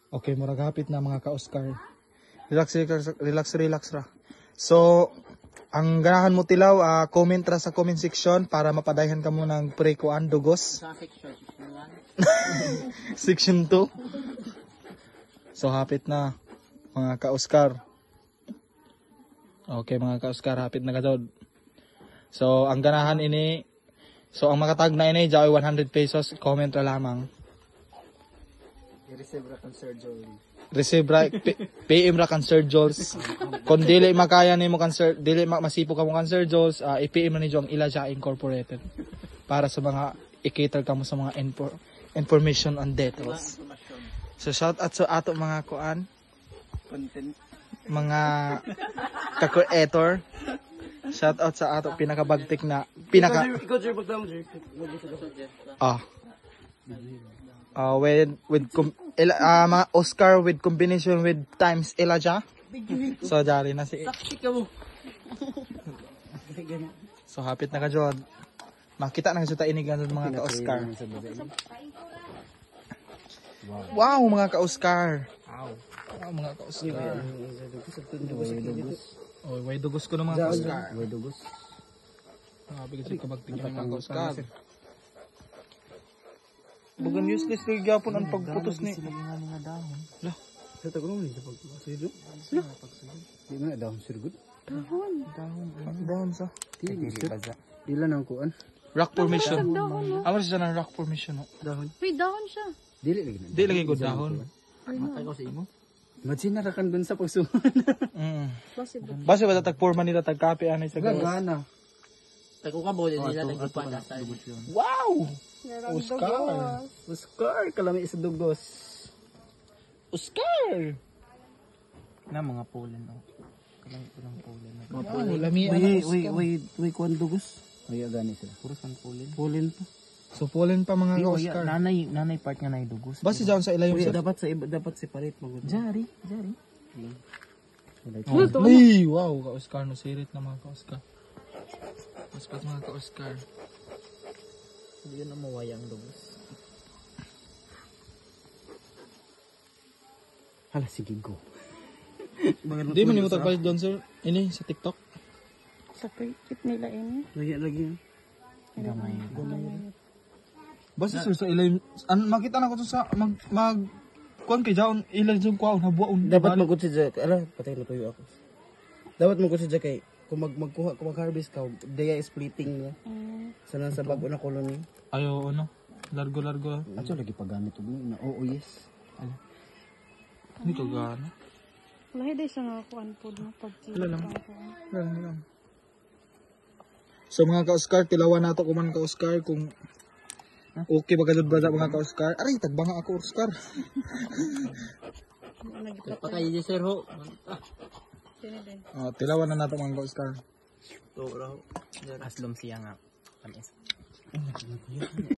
Okay, murag hapit na mga ka-Oscar. Relax ra. So, ang ganahan mo tilaw, comment ra sa comment section para mapadayhan ka mo ng pre-kuan dugos. Sa section 1. Section 2. So, hapit na mga ka-Oscar. Okay, mga ka-Oscar, hapit na kadod. So, ang ganahan ini, so ang makatag na ini, jaoy 100 pesos, comment ra lamang. I-receive ra kan Sir Jolie. Receive ra, PM ra kan Sir Jules. Kung dili makaya ni mo kan Sir, dili masipo ka mo kan Sir Jules, i-PM na ni ang Elijah Incorporated para sa mga i-cater ka mo sa mga information on details. So shout out sa ato mga kuan, Content. mga ka-creator. Shout out sa ato pinakabagtik na pinaka Ikaw Sir, pagdamo Sir. mga Oscar with combination with times Elijah. So jari na si. Saksi ka mo. So hapit na ka jud. Makita na kita inigan ng mga ka-Oscar. Wow, mga ka-Oscar. Wow, mga ka-Oscar. Oh, way dugos ko ng mga ka-Oscar. Way dugos. Bigay sa kabagtik ng mga ka-Oscar. Bugan useless kay gyapon ang pagputos ni. Lah, Sa tagulo ni sa pagsuyo. Di man dahon sirgud. dahon sa Ilan ang kuan? rock formation. Amo siya ng rock formation no. Dahon. May dahon siya. Dili lagi na. Di lagi ko dahon. Matay ko sa imo. Imagine na kan dun sa pagsuyo. Possible. Base ba tatag forma nila tag copy anay sa gawas. Gagana. Tago ka ba nila nagpapata sa Wow! Merong Oscar. dugos. Oscar kalami sa dugos. Oscar. na mga pollen oh. Kalang ko ng pollen. Wow, lami Uy, kuan dugos. Ay gani sila. Puro san pollen. Pollen pa. So pollen pa mga Pero ka-Oscar. nanay part nga nay dugos. Base dyan sa ilayong Uy, sa. dapat sa iba dapat separate magud. Jari. Hey, wow, ka-Oscar no sirit na mga ka-Oscar. Maspat mga ka-Oscar. Hindi na mawayang dugos. Hala sige go. Di man mo tagpalit doon sir. Ini sa TikTok. Sa pagkit nila ini. Lagi. Gamay. Base sir sa ilayong makita na ko to sa mag kuan kay jaon ilang jud kwaon habuon. Dapat magud si Jack. Ala, patay na tuyo ako. Dapat magud si Jack kay kung magkuha kung mag-harvest ka, daya splitting na. Sana sa bago na colony. Ayo ano. Largo. Ato lagi paggamit og na. Oo, yes. Hindi ko gana. Lahi day sa nga kuan pod no pagkit. Lang. So mga ka-Oscar, tilawan nato kuman ka-Oscar kung okay ba kadud ba mga ka-Oscar? Aray, tagbanga ako Oscar. Patay di sir ho. Tilawan na nato mga ka-Oscar. To raw. Aslom siya nga. Panis.